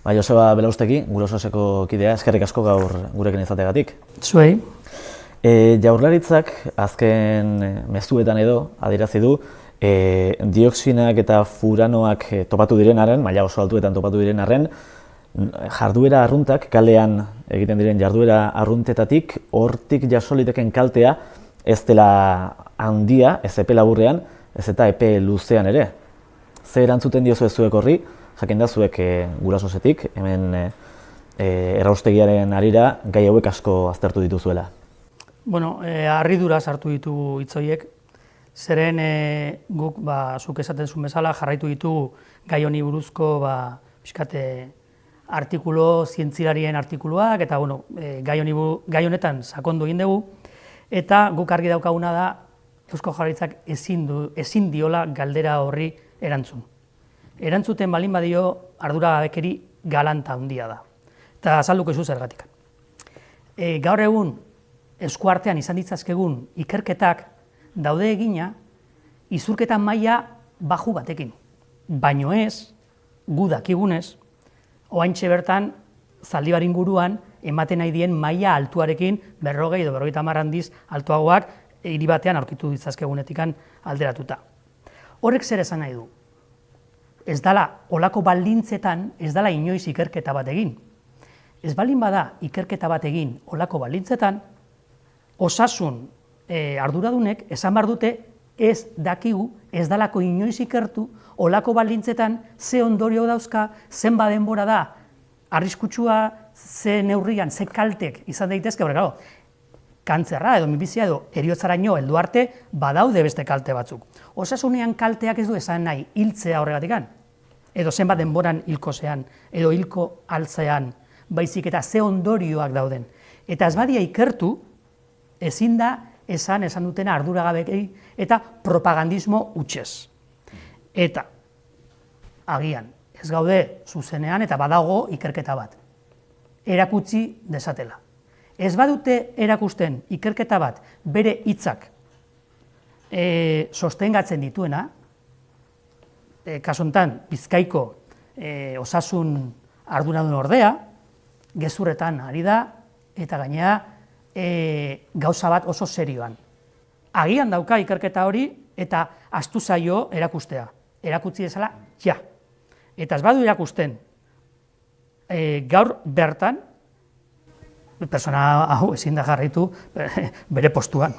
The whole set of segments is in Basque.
Joseba Belaustegi, Gurososeko kidea, eskerrik asko gaur gurekin izateagatik. Zuei. Jaurlaritzak azken mezuetan edo adierazi du dioxinak eta furanoak topatu direnaren, maila oso altuetan topatu direnaren, jarduera arruntak, kalean egiten diren jarduera arruntetatik, hortik jaso liteken kaltea ez dela handia, ez epe laburrean, ez eta epe luzean ere. Ze erantzuten diozu ez zuek horri, jakin da zuek Gurasosetik, hemen erraustegiaren harira gai hauek asko aztertu dituzuela. Bueno, harridura sartu ditugu hitz horiek, zeren guk, zuk esaten zuen bezala, jarraitu ditugu gai honi buruzko artikulo, zientzilarien artikuluak, eta bueno, gai honetan sakondu egin dugu, eta guk argi daukaguna da Eusko Jaurlaritzak ezin diola galdera horri erantzun. Erantzuten balin badio arduragabekeri galanta handia da. Eta azalduko izu zergatik. Gaur egun, eskuartean izan ditzazkegun ikerketak daude egina izurketa maila baju batekin. Baino ez, gu dakigunez, oraintxe bertan Zaldibar inguruan ematen nahi dien maila altuarekin 40 edo 50 handiz altuagoak hiri batean aurkitu ditzazkegunetikan alderatuta. Horrek zer esan nahi du? Ez dala, olako baldintzetan, ez dala inoiz ikerketa bat egin. Ez baldin bada ikerketa bat egin olako baldintzetan, osasun arduradunek esan behar dute ez dakigu, ez dalako inoiz ikertu, olako baldintzetan ze ondorio dauzka, zenbat denbora da, arriskutsua, ze neurrian, ze kaltek izan daitezke, horrela, kantzerra edo minbizia edo heriotzaraino heldu arte badaude beste kalte batzuk. Osasunean kalteak ez du esan nahi hiltzea horregatikan, edo zenbat denboran hilkozean, edo hilko altzean, baizik eta ze ondorioak dauden. Eta ez badia ikertu, ezin da esan dutena arduragabekei eta propagandismo hutsez. Eta, agian, ez gaude zuzenean eta badago ikerketa bat. Erakutsi desatela. Ez badute erakusten ikerketa bat bere hitzak sostengatzen dituena, kasu honetan Bizkaiko osasun arduradun ordea, gezurretan ari da, eta gainera gauza bat oso serioan. Agian dauka ikerketa hori eta ahaztu zaio erakustea. Erakutsi dezala, ja. Eta ez badu erakusten gaur bertan, pertsona hau ezin da jarraitu bere postuan.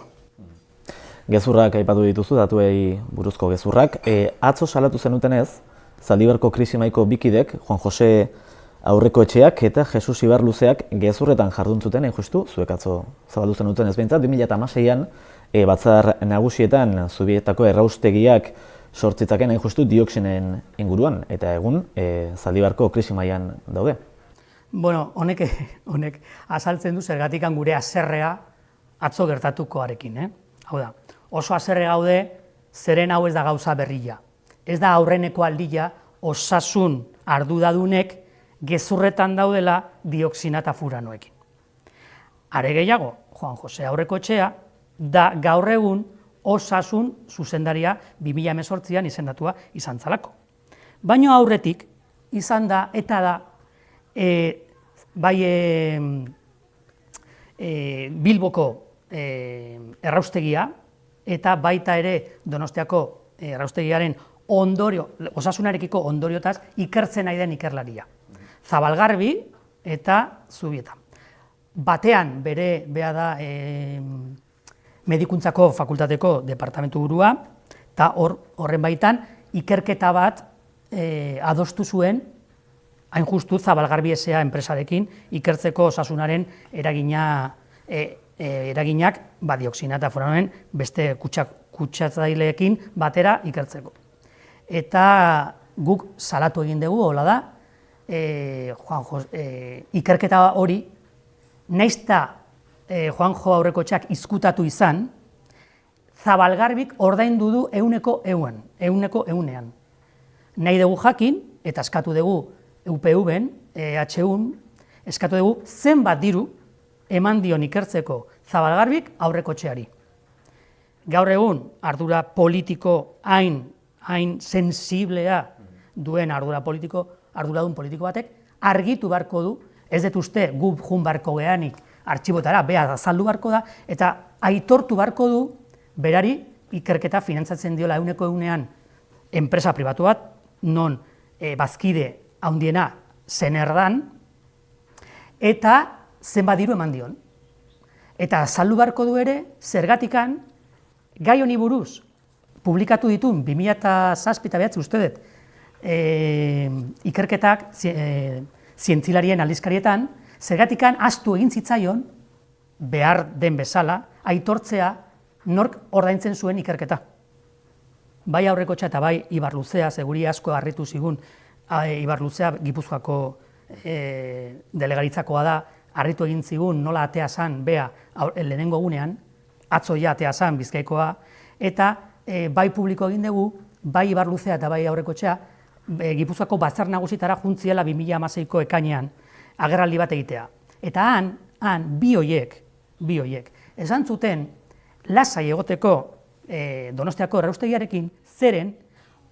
Gezurrak aipatu dituzu, datuei buruzko gezurrak. Atzo salatu zenutenez, Zaldibarko krisimaiko bikidek, Juan Jose Aurrekoetxeak eta Jesus Ibarluzeak gezurretan jarduntzuten, justu, zuek atzo zabaldu zenuten ez behintzat, 2016an batzar nagusietan Zubietako erraustegiak sortzitzaken justu dioxinen inguruan, eta egun Zaldibarko krisimaian daude. Bueno, honek azaltzen du zergatikan gure haserrea atzo gertatukoarekin. Hau da, oso haserre gaude, zeren hau ez da gauza berria. Ez da aurreneko aldia osasun arduradunek gezurretan daudela dioxina eta furanoekin. Are gehiago, Juan Jose Aurrekoetxea da gaur egun osasun zuzendaria 2018an izendatua izan zalako. Baina aurretik izan da eta da bai Bilboko erraustegia eta baita ere Donostiako erraustegiaren osasunarekiko ondoriotaz ikertzen nahi den ikerlaria. Zabalgarbi eta Zubieta. Batean bea da Medikuntzako fakultateko departamentu burua, eta horren baitan ikerketa bat adostu zuen hain justu Zabalgarbi S.A. enpresarekin ikertzeko osasunaren eraginak dioxina eta furanoen beste kutsatzaileekin batera ikertzeko. Eta guk salatu egin dugu, hola da, ikerketa hori, naizta Juanjo Aurrekoetxeak izkutatu izan, Zabalgarbik ordaindu du 100%. Nahi dugu jakin, eta eskatu dugu UPV-en, EHUn, eskatu dugu zenbat diru eman dion ikertzeko Zabalgarbik Aurrekoetxeari. Gaur egun, ardura politiko hain sensiblea duen arduradun politiko batek argitu barko du, ez dut uste gu jun barko geanik artxibotara, beha azaldu barko da, eta aitortu barko du, berari ikerketa finantzatzen diola euneko eunean enpresa pribatu bat, non bazkide handiena zenerdan, eta zenbat diru eman dion. Eta azaldu barko du ere, zergatikan, gai honi buruz, publikatu ditun 2007 eta behatzi uste dut, ikerketak zientzilarien aldizkarietan, zergatikan ahaztu egin zitzaion, behar den bezala, aitortzea nork ordaintzen zuen ikerketa. Bai Aurrekotxa eta bai Ibarluzea, seguri asko harritu zigun, Ibarluzea Gipuzkoako delegaritzakoa da, harritu egin zigun nola atea zan bea lehenengo gunean, atzoia atea zan Bizkaikoa, eta bai publiko egin dugu, bai Ibarluzea eta bai Aurrekotxea, Gipuzkoako batzar nagusitara juntziela 2016ko ekainean, agerraldi bat egitea. Eta han bi hoiek, esan zuten lasai egoteko Donostiako erraustegiarekin, zeren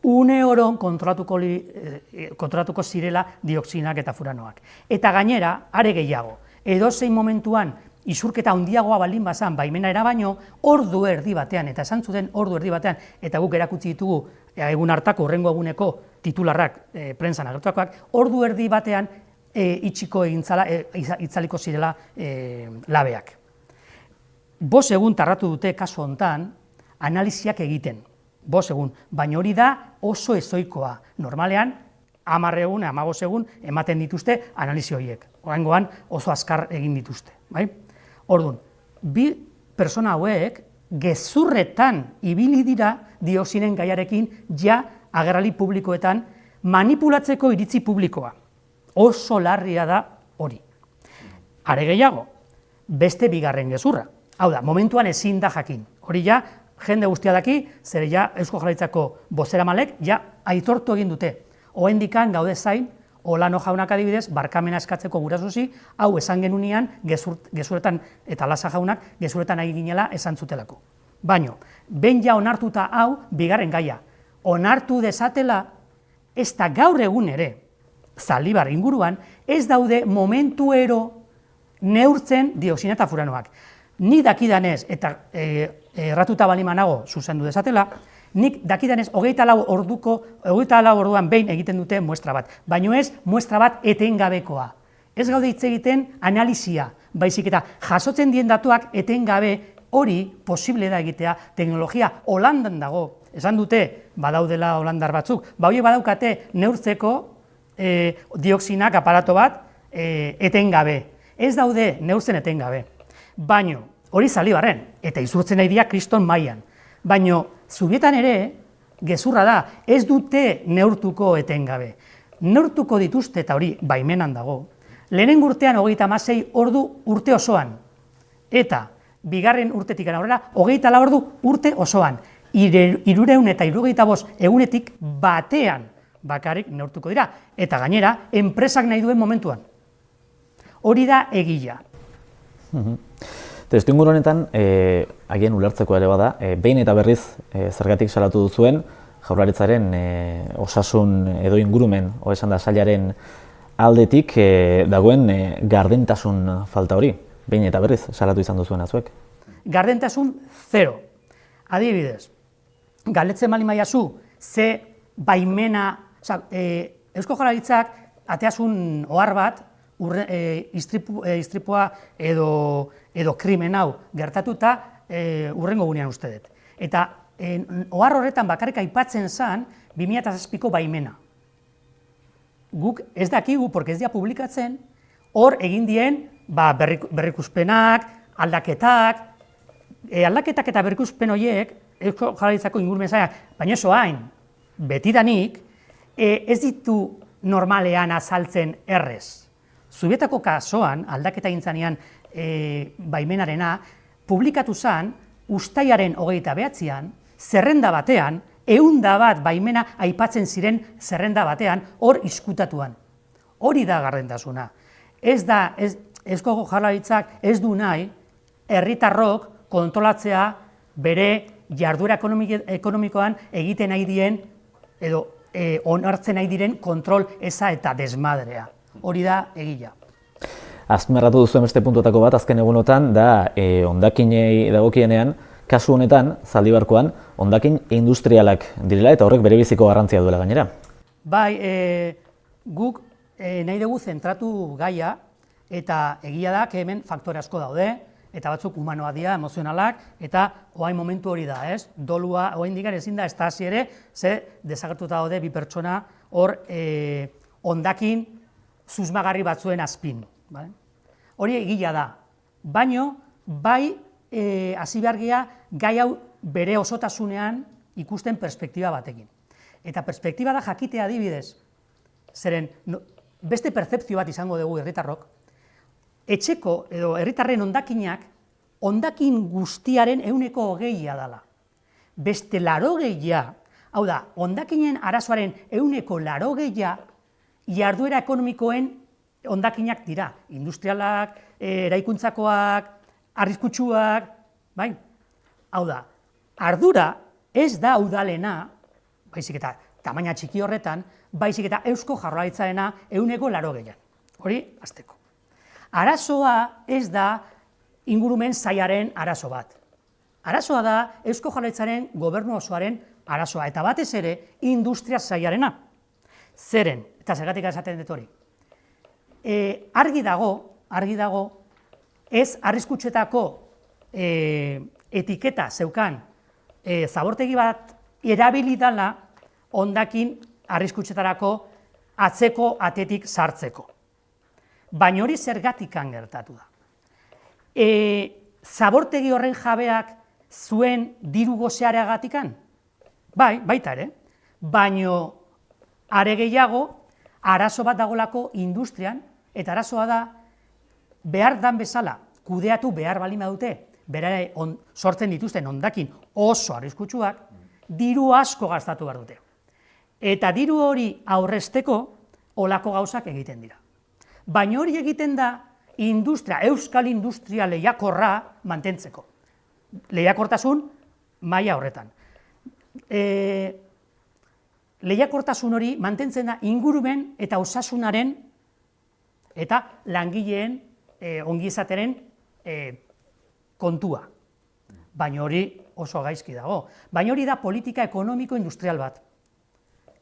une oron kontrolatuko zirela dioxinak eta furanoak. Eta gainera, are gehiago, edozein momentuan isurketa handiagoa baldin bazan baimena erabaino, ordu erdi batean, eta esan zuten ordu erdi batean, eta guk erakutsi ditugu egun hartako, hurrengo eguneko titularrak prentsan agertuakoak, ordu erdi batean itzaliko zirela labeak. 5 egun tardatu dute kasu hontan analiziak egiten, 5 egun, baina hori da oso ezoikoa. Normalean, 10 egun, 15 egun ematen dituzte analizi horiek. Oraingoan oso azkar egin dituzte. Orduan, bi pertsona hauek gezurretan ibili dira dioxinen gaiarekin ja agerraldi publikoetan manipulatzeko iritzi publikoa. Oso larria da hori. Are gehiago, beste bigarren gezurra. Hau da, momentuan ezin da jakin. Hori ja, jende guztia daki, zer ja Eusko Jaurlaritzako bozeramalek ja aitortu egin dute. Oraindikan gaude zain, Olano jaunak adibidez, barkamena eskatzeko gurasozi, hau esan genunean gezuretan, eta Lasa jaunak gezuretan ari ginela esan zutelako. Baina, behin ja onartuta hau, bigarren gaia, onartu dezatela, ez da gaur egun ere, Zaldibar inguruan, ez daude momentuero neurtzen dioxina eta furanoak. Ni dakidanez, eta erratuta balimanago zuzendu dezatela, nik dakidanez 24 orduan behin egiten dute muestra bat, baino ez muestra bat etengabekoa. Ez gaude hitz egiten analizia, baizik eta jasotzen dien datuak etengabe hori posible da egitea, teknologia Holandan dago, esan dute badaudela holandar batzuk, horiek badaukate neurtzeko dioxinak aparato bat etengabe. Ez daude neurtzen etengabe. Baino, hori Zaldibarren, eta izurtzen nahi dira kriston mailan. Baino, Zubietan ere, gezurra da, ez dute neurtuko etengabe. Neurtuko dituzte, eta hori baimenan dago, lehenen urtean 36 ordu urte osoan. Eta, bigarren urtetik aurrera, 24 ordu urte osoan. 375 egunetik batean bakarrik neurtuko dira. Eta gainera, enpresak nahi duen momentuan. Hori da egia. Testuinguru honetan, agian ulertzeko ere bada, behin eta berriz zergatik salatu duzuen, Jaurlaritzaren osasun edo ingurumen, esan da sailaren aldetik dagoen gardentasun falta hori, behin eta berriz salatu izan duzuen azuek. Gardentasun 0. Adibidez, galdetzen baldin badiazu, ze baimena, Eusko Jaurlaritzak ateasun ohar bat, istripua edo krimen hau gertatuta hurrengo gunean uste dut. Eta ohar horretan bakarrik aipatzen zen 2007ko baimena. Guk ez dakigu, porque ez dira publikatzen, hor egin dien berrikuspenak, aldaketak eta berrikuspen horiek, Eusko Jaurlaritzako ingurumen sailak, baina oso hain, betidanik, ez ditu normalean azaltzen errez. Zubietako kasuan, aldaketa egin zanean baimenarena, publikatu zen, uztailaren 29an, zerrenda batean, 100 bat baimena aipatzen ziren zerrenda batean, hor izkutatuan. Hori da gardentasuna. Eusko Jaurlaritzak ez du nahi, herritarrok kontrolatzea bere jarduera ekonomikoan egiten nahi dien, edo onartzen nahi diren kontrol eza eta desmadrea. hori da egia. Azpimarratu duzuen beste puntuetako bat, azken egunotan, da hondakinei dagokienean, kasu honetan, Zaldibarkoan, hondakin industrialak direla eta horrek berebiziko garrantzia duela gainera. Bai, guk nahi dugu zentratu gaia, eta egia da, hemen faktore asko daude, eta batzuk humanoak dira, emozionalak, eta orain momentu hori da, ez? Dolua, oraindik ezin da, ez da hasi ere, ze desagertuta daude bi pertsona hor hondakin susmagarri batzuen azpin. Hori egia da, baino, bai hasi behar gea gai hau bere osotasunean ikusten perspektiba batekin. Eta perspektiba da jakitea adibidez, zeren beste pertzepzio bat izango dugu herritarrok, etxeko edo herritarren hondakinak hondakin guztiaren 20% dela. Beste 80%, hau da, hondakinen arazoaren 80% jarduera ekonomikoen hondakinak dira, industrialak, eraikuntzakoak, arriskutsuak, bai? Hau da, ardura ez da udalena, baizik eta tamaina txiki horretan, baizik eta Eusko Jaurlaritzarena 80%. Hori, hasteko. Arazoa ez da ingurumen sailaren arazo bat. Arazoa da Eusko Jaurlaritzaren gobernu osoaren arazoa, eta batez ere industria sailarena. Zeren, eta zergatik esaten dut hori. Argi dago, ez arriskutxetako etiketa zeukan zabortegi bat erabili dela hondakin arriskutxetarako atzeko atetik sartzeko. Baina hori zergatikan gertatu da. Zabortegi horren jabeak zuen diru goseareagatikan? Bai, baita ere. Baina are gehiago, arazo bat dagolako industrian, eta arazoa da, behar dan bezala, kudeatu behar balima dute, berare sortzen dituzten hondakin oso arriskutsuak, diru asko gastatu behar dute. Eta diru hori aurrezteko olako gauzak egiten dira. Baina hori egiten da euskal industria lehiakorra mantentzeko. Lehiakortasun maila horretan. Lehiakortasun hori mantentzen da ingurumen eta osasunaren eta langileen ongizateren kontua. Baina hori oso gaizki dago. Baina hori da politika ekonomiko-industrial bat.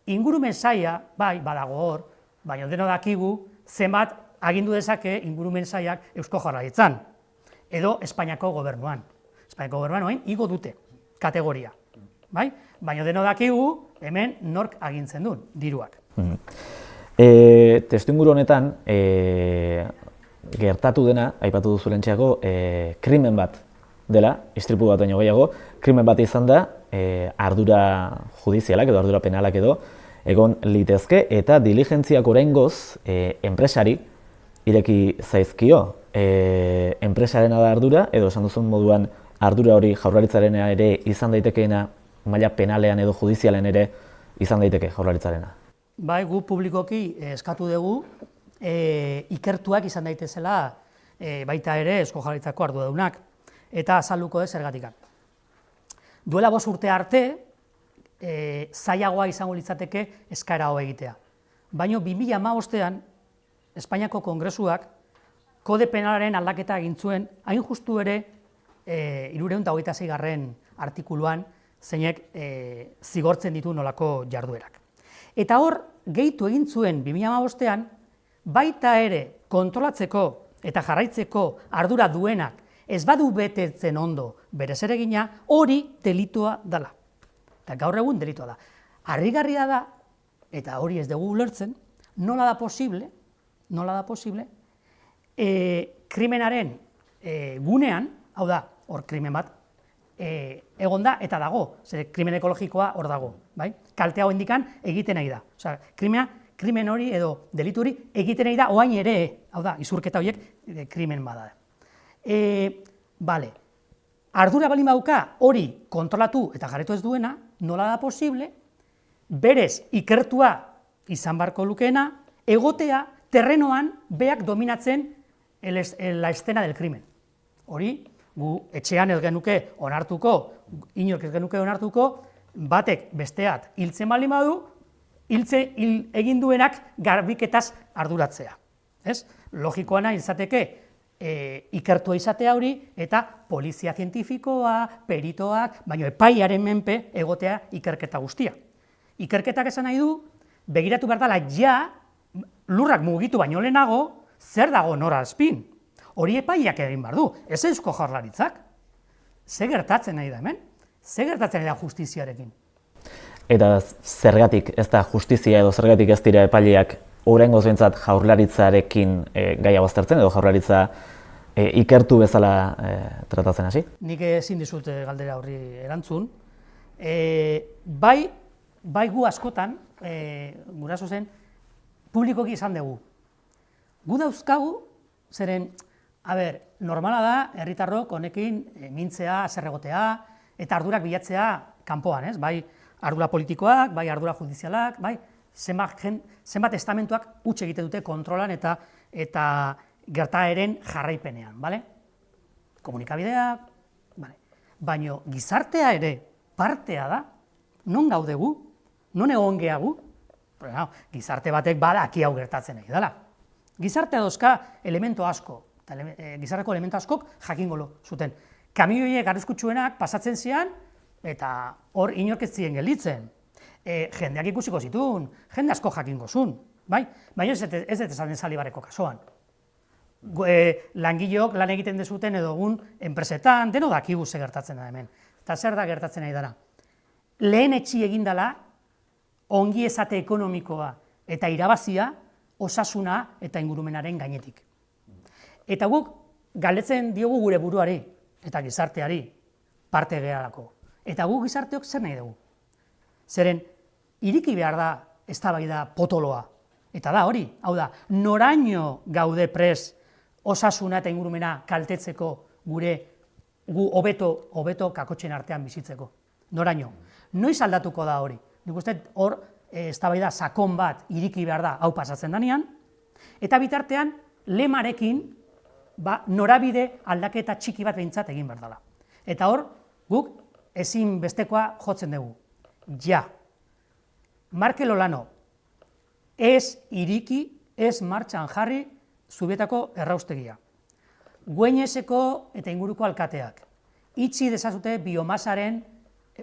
Ingurumen saila, bai, badago hor, baina deno dakigu zenbat agindu dezake ingurumen sailak Eusko Jaurlaritzan, edo Espainiako gobernuan. Espainiako gobernuan igo dute kategoria. Baina deno dakigu hemen nork agintzen duen, diruak. Testuinguru honetan, gertatu dena, aipatu duzu lehentxeago, krimen bat dela, istripu bat baino gehiago, krimen bat izan da, ardura judizialak edo ardura penalak edo, egon litezke, eta diligentziak oraingoz enpresari ireki zaizkio. Enpresarena da ardura, edo esan duzun moduan ardura hori Jaurlaritzarena ere izan daitekeena, maila penalean edo judizialen ere izan daiteke Jaurlaritzarena. Bai, gu publikoki eskatu dugu ikertuak izan daitezela baita ere Eusko Jaurlaritzako arduradunak, eta azalduko ez zergatik. Duela 5 urte arte, zailagoa izango litzateke eskaera hau egitea. Baina 2015ean Espainiako Kongresuak kode penalaren aldaketa egin zuen, hain justu ere 326. Artikuluan zeinek zigortzen ditu nolako jarduerak. Eta hor, gehitu egin zuen 2015ean, baita ere kontrolatzeko eta jarraitzeko ardura duenak ez badu betetzen ondo bere zeregina, hori delitua dela. Eta gaur egun delitua da. Harrigarria da, eta hori ez dugu ulertzen, nola da posible, krimenaren gunean, hau da, hor krimen bat, egon da eta dago, zer krimen ekologikoa hor dago, bai? Kalte hau indikan egiten nahi da. Osea, krimen hori edo delitu hori egiten nahi da orain ere, hau da, izurketa horiek krimen bada. Bale, ardura balin badauka hori kontrolatu eta jarraitu ez duena, nola da posible, berez ikertua izan barko lukeena, egotea terrenoan beak dominatzen la escena del crimen. Hori, gu etxean ez genuke onartuko, inork ez genuke onartuko, batek besteat hiltzen baldin badu, egin duenak garbiketaz arduratzea. ez? Logikoana izateke ikertua izatea hori eta polizia zientifikoa, peritoak, baina epaiaren menpe egotea ikerketa guztia. Ikerketak esan nahi du, begiratu behar dela ja, lurrak mugitu baino lehenago, zer dago nora azpin. Hori epaiak egin behar du, ez Eusko Jaurlaritzak. Ze gertatzen nahi da hemen? Ze gertatzen nahi da justiziarekin? Eta zergatik ez da justizia edo zergatik ez dira epaileak oraingoz behintzat Jaurlaritzarekin gaia baztertzen edo Jaurlaritza ikertu bezala tratatzen hasi? Nik ezin dizut galdera horri erantzun. Bai gu askotan, guraso zen, publikoki izan dugu. Gu dauzkagu, zeren, normala da, herritarrok honekin mintzea, haserregotea, eta ardurak bilatzea kanpoan, ez? Bai ardura politikoak, bai ardura judizialak, bai zenbat estamentuak huts egiten dute kontrolan eta gertaeren jarraipenean, bale? Komunikabideak, bale. Baina gizartea ere partea da, non gaudegu, non egon gehagu, gizarte batek badaki hau gertatzen nahi dela. Gizartea dauzka elementu asko, gizarteko elementu askok jakingo zuten. Kamioiek arriskutsuenak pasatzen zian, eta hor inork ez ziren gelditzen. Jendeak ikusiko zituen, jende asko jakingo zuen, bai? Baina ez dut esaten Zaldibarreko kasuan. Langileok lan egiten dezuten edo egun enpresetan, deno dakigu ze gertatzen da hemen. Eta zer da gertatzen nahi dara? Lehen etxi egin dela, ongi esate ekonomikoa eta irabazia, osasuna eta ingurumenaren gainetik. Eta guk galdetzen diogu gure buruari eta gizarteari parte gehalako. Eta guk gizarteok zer nahi dugu? Zeren, iriki behar da eztabaida potoloa. Eta da hori, hau da, noraino gaude pres osasuna eta ingurumena kaltetzeko gu hobeto kakotxen artean bizitzeko. Noraino. Noiz aldatuko da hori? Nik uste hor eztabaida sakon bat iriki behar da hau pasatzen danean, eta bitartean lemarekin norabide aldaketa txiki bat behintzat egin behar dela. Eta hor, guk ezin bestekoa jotzen dugu. Ja. Markel Olano, ez iriki, ez martxan jarri Zubietako erraustegia. Güeñeseko eta inguruko alkateak. Itxi dezazute biomasaren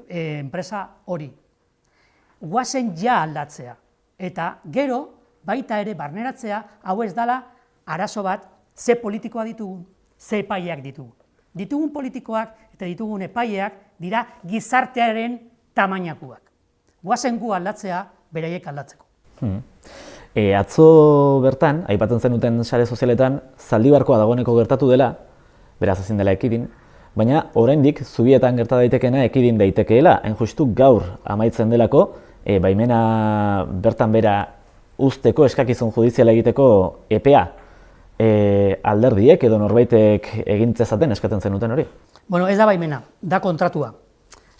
enpresa hori. Guazen ja aldatzea. Eta gero, baita ere barneratzea, hau ez dela arazo bat, ze politikoa ditugun, ze epaileak ditugun. Ditugun politikoak eta ditugun epaileak dira gizartearen tamainakuak. Guazen gu aldatzea, beraiek aldatzeko. Atzo bertan, aipatzen zenuten sare sozialetan, Zaldibarkoa dagoeneko gertatu dela, beraz ezin dela ekidin, baina oraindik Zubietan gerta daitekeena ekidin daitekeela, hain justu gaur amaitzen delako, baimena bertan bera uzteko eskakizun judiziala egiteko epea. Alderdiek edo norbaitek egin zezaten eskatzen zenuten hori? Bueno, ez da baimena, da kontratua.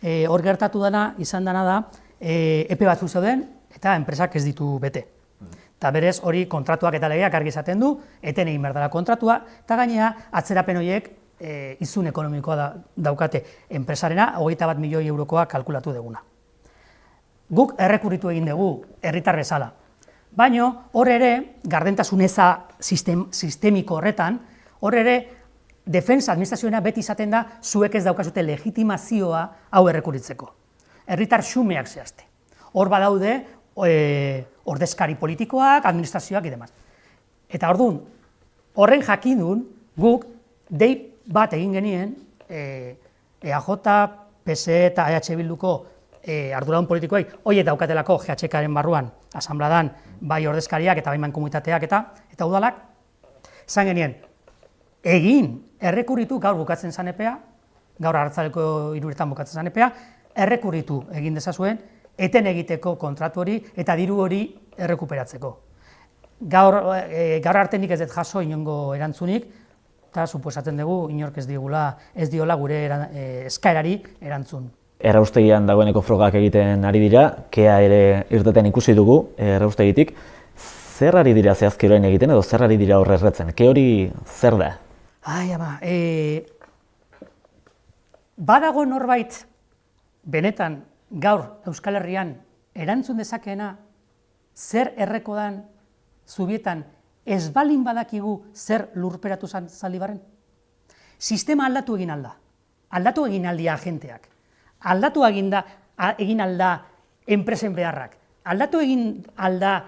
Hor gertatu dena, izan dena da, epe batzuk zeuden eta enpresak ez ditu bete. Eta berez hori kontratuak eta legeak argi esaten du, eten egin behar dela kontratua, eta gainera atzerapen horiek izun ekonomikoa daukate enpresarena, 21 milioi eurokoa kalkulatu duguna. Guk errekurritu egin dugu herritar bezala. Baina hor ere, gardentasun eza sistemiko horretan, hor ere, defensa administrazioena beti izaten da zuek ez daukazute legitimazioa hau errekurritzeko. Herritar xumeak zehazte. Hor badaude ordezkari politikoak, administrazioak idemaz. Eta orduan, horren jakindun guk dei bat egin genien EAJ, PSE eta EH Bilduko arduradun politikoei horiek daukatelako GHKaren barruan, asanbladan, bai ordezkariak eta bai mankomunitateak eta udalak, esan genien, egin errekurritu gaur bukatzen zan epea, gaur arratzaleko 3 bukatzen zan epea, errekurritu egin dezazuen, eten egiteko kontratu hori eta diru hori errekuperatzeko. Gaur arte nik ez dut jaso inongo erantzunik, eta suposatzen dugu inork ez diola gure eskaerari erantzun. Erraustegian dagoeneko frogak egiten ari dira, kea ere irteten ikusi dugu erraustegitik. Zer ari dira zehazki orain egiten edo zer ari dira horre erretzen? Ke hori zer da? Badago norbait benetan gaur Euskal Herrian erantzun dezakeena zer erreko dan Zubietan ez balin badakigu zer lurperatu Zaldibarren? Sistema aldatu egin alda. Aldatu egin aldia agenteak. Aldatu egin alda enpresen beharrak. Aldatu egin alda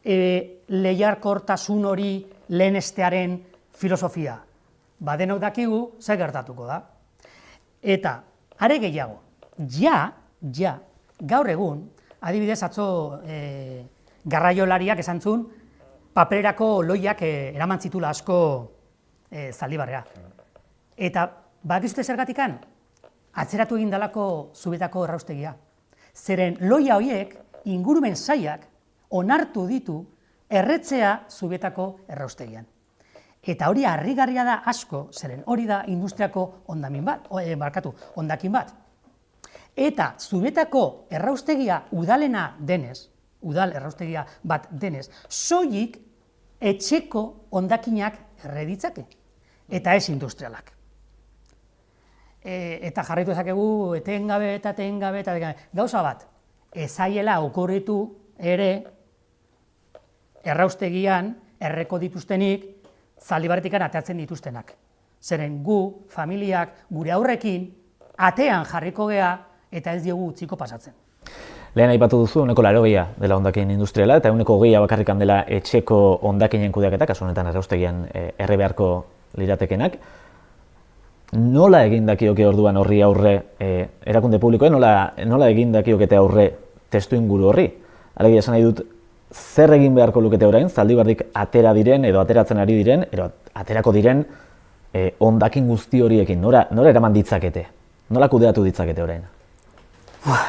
lehiarkortasun hori lehenestearen filosofia. Denok dakigu, zer gertatuko da. Eta, are gehiago, gaur egun, adibidez atzo garraiolariak esan zuen, papererako loiak eraman zitula asko Zaldibarrera. Eta, bakizute zergatikan, atzeratu egin dalako Zubietako erraustegia. Zeren loia horiek, ingurumen sailak, onartu ditu erretzea Zubietako erraustegian. Eta hori harrigarria da asko, zeren hori da industriako hondakin bat. Eta Zubietako erraustegia udalena denez, udal erraustegia bat denez, soilik etxeko hondakinak erreditzake, eta ez industrialak. Eta jarraitu ezakegu etengabe eta gauza bat, ezaiela okurritu ere erraustegian erreko dituztenik Zaldibarretikan ateatzen dituztenak. Zeren gu, familiak, gure aurrekin, atean jarriko gea eta ez diogu utziko pasatzen. Lehen aipatu duzu, 80% dela hondakin industriala eta 20% bakarrikan dela etxeko hondakinen kudeaketa, kasu honetan erraustegian erre beharko liratekenak. Nola egin dakioke orduan horri aurre erakunde publikoen, nola egin dakiokete aurre testuinguru horri? Alegia esan nahi dut, zer egin beharko lukete orain, Zaldibarrik atera diren edo ateratzen ari diren, edo aterako diren hondakin guzti horiekin, nora eraman ditzakete? Nola kudeatu ditzakete orain?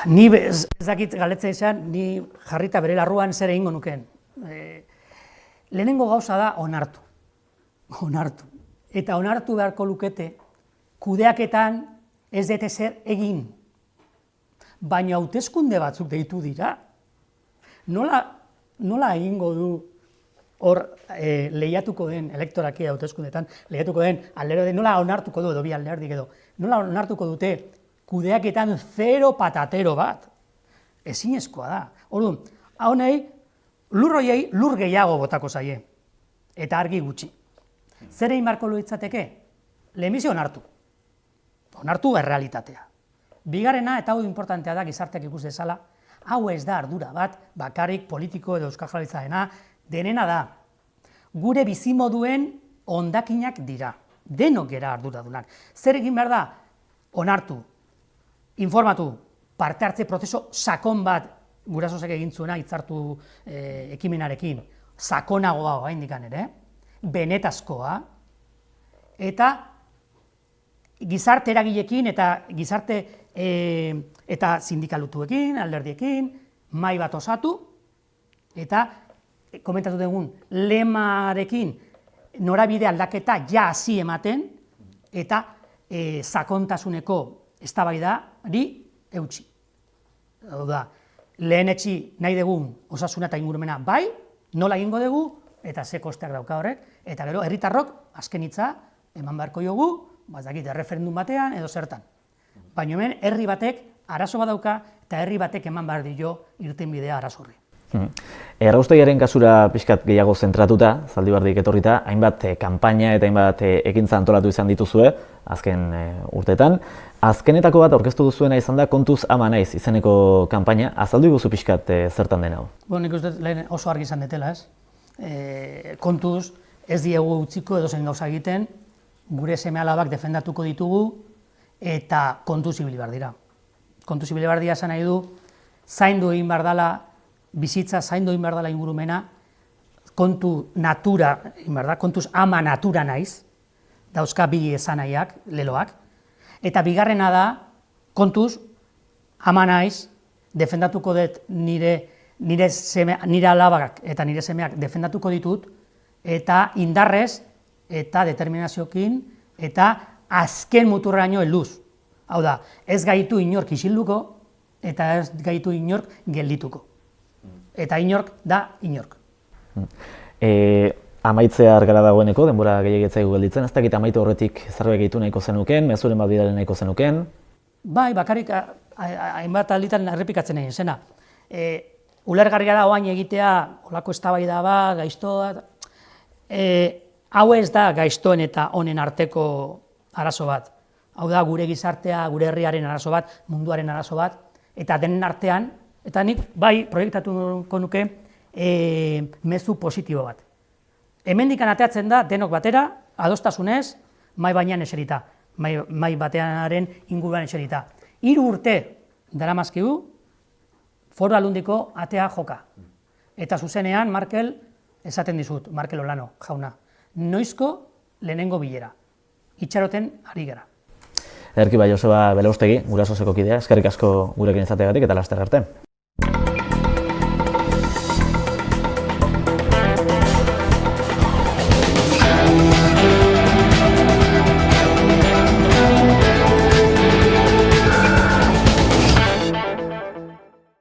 Ni ez dakit galetzea izan, ni jarrita bere larruan zer egingo nuken. Lehenengo gauza da onartu. Eta onartu beharko lukete, kudeaketan ez dute zer egin. Baina hauteskunde batzuk deitu dira. Nola egingo du hor lehiatuko den elektoraki hauteskundetan, lehiatuko den alderdi, nola onartuko du edo bi alderdik edo, nola onartuko dute kudeaketan 0 patatero bat? Ezinezkoa da. Orduan, honei lur gehiago botako zaie, eta argi gutxi. Zer egin beharko litzateke? Lehenbizi onartu. Onartu errealitatea. Bigarrena, eta hau importantea da gizarteak ikus dezala, hau ez da ardura bat, bakarrik politiko edo Euskal Jaurlaritzarena, denena da. Gure bizimoduen hondakinak dira. Denok gera arduradunak. Zer egin behar da? Onartu, informatu, parte hartze prozeso sakon bat gurasozek egin zuena hitzartu ekimenarekin, sakonagoa oraindikan ere, benetazkoa, eta gizarte eragileekin eta gizarte eta sindikalutuekin, alderdiekin, mahai bat osatu, eta komentatu dugun lemarekin norabide aldaketa ja hasi ematen, eta sakontasuneko eztabaidari eutsi. Hau da, lehenetsi nahi dugun osasuna eta ingurumena bai, nola egingo dugu, eta ze kosteak dauka horrek, eta gero herritarrok azken hitza eman beharko jogu, erreferendum batean edo zertan. Baina hemen herri batek arazo badauka eta herri batek eman behar dio irtenbidea arazo horri. Erraustegiaren kasura pixkat gehiago zentratuta, Zaldibarrik etorrita, hainbat kanpaina eta hainbat ekintza antolatu izan dituzue azken urteetan. Azkenetako bat aurkeztu duzuena izan da Kontuz ama naiz izeneko kanpaina. Azaldu iguzu pixkat zertan den hau? Nik uste lehen oso argi izan detela, ez? Kontuz ez diegu utziko edozein gauza egiten, gure seme-alabak defendatuko ditugu eta kontuz ibili behar dira. Kontuz ibili behar dira esan nahi du, zaindu egin behar dela bizitza, zaindu egin behar dela ingurumena, kontu natura, kontuz ama natura naiz, dauzka bi esanaiak, leloak, eta bigarrena da, kontuz ama naiz, defendatuko dut nire alabak eta nire semeak defendatuko ditut, eta indarrez eta determinaziokin eta azken muturraino helduz. Hau da, ez gaitu inork isilduko eta ez gaitu inork geldituko. Eta inork da inork. Amaitzea argara dagoeneko, denbora gehiagetzaigu gelditzen, ez dakit amaitu horretik zerbait gehitu nahiko zenuken, mezuren bat bidalen nahiko zenuken? Bai, bakarrik hainbat alditan errepikatzen egin zena. Ulergarria da oain egitea, olako eztabaida bat, gaiztoa, hau ez da gaiztoen eta honen arteko arazo bat. Hau da gure gizartea, gure herriaren arazo bat, munduaren arazo bat, eta denen artean, eta nik bai proiektatuko nuke mezu positibo bat. Hemendik ateatzen da denok batera, adostasunez, mahai bainean eserita, mahai bateanaren inguruan eserita. 3 urte daramazkigu Foru Aldundiko atea joka. Eta zuzenean, Markel, esaten dizut, Markel Olano, jauna, noizko lehenengo bilera. Itxaroten ari gara. Ederki bai, Joseba Belaustegi, Gurasozeko kidea, eskerrik asko gurekin izateagatik eta laster arte.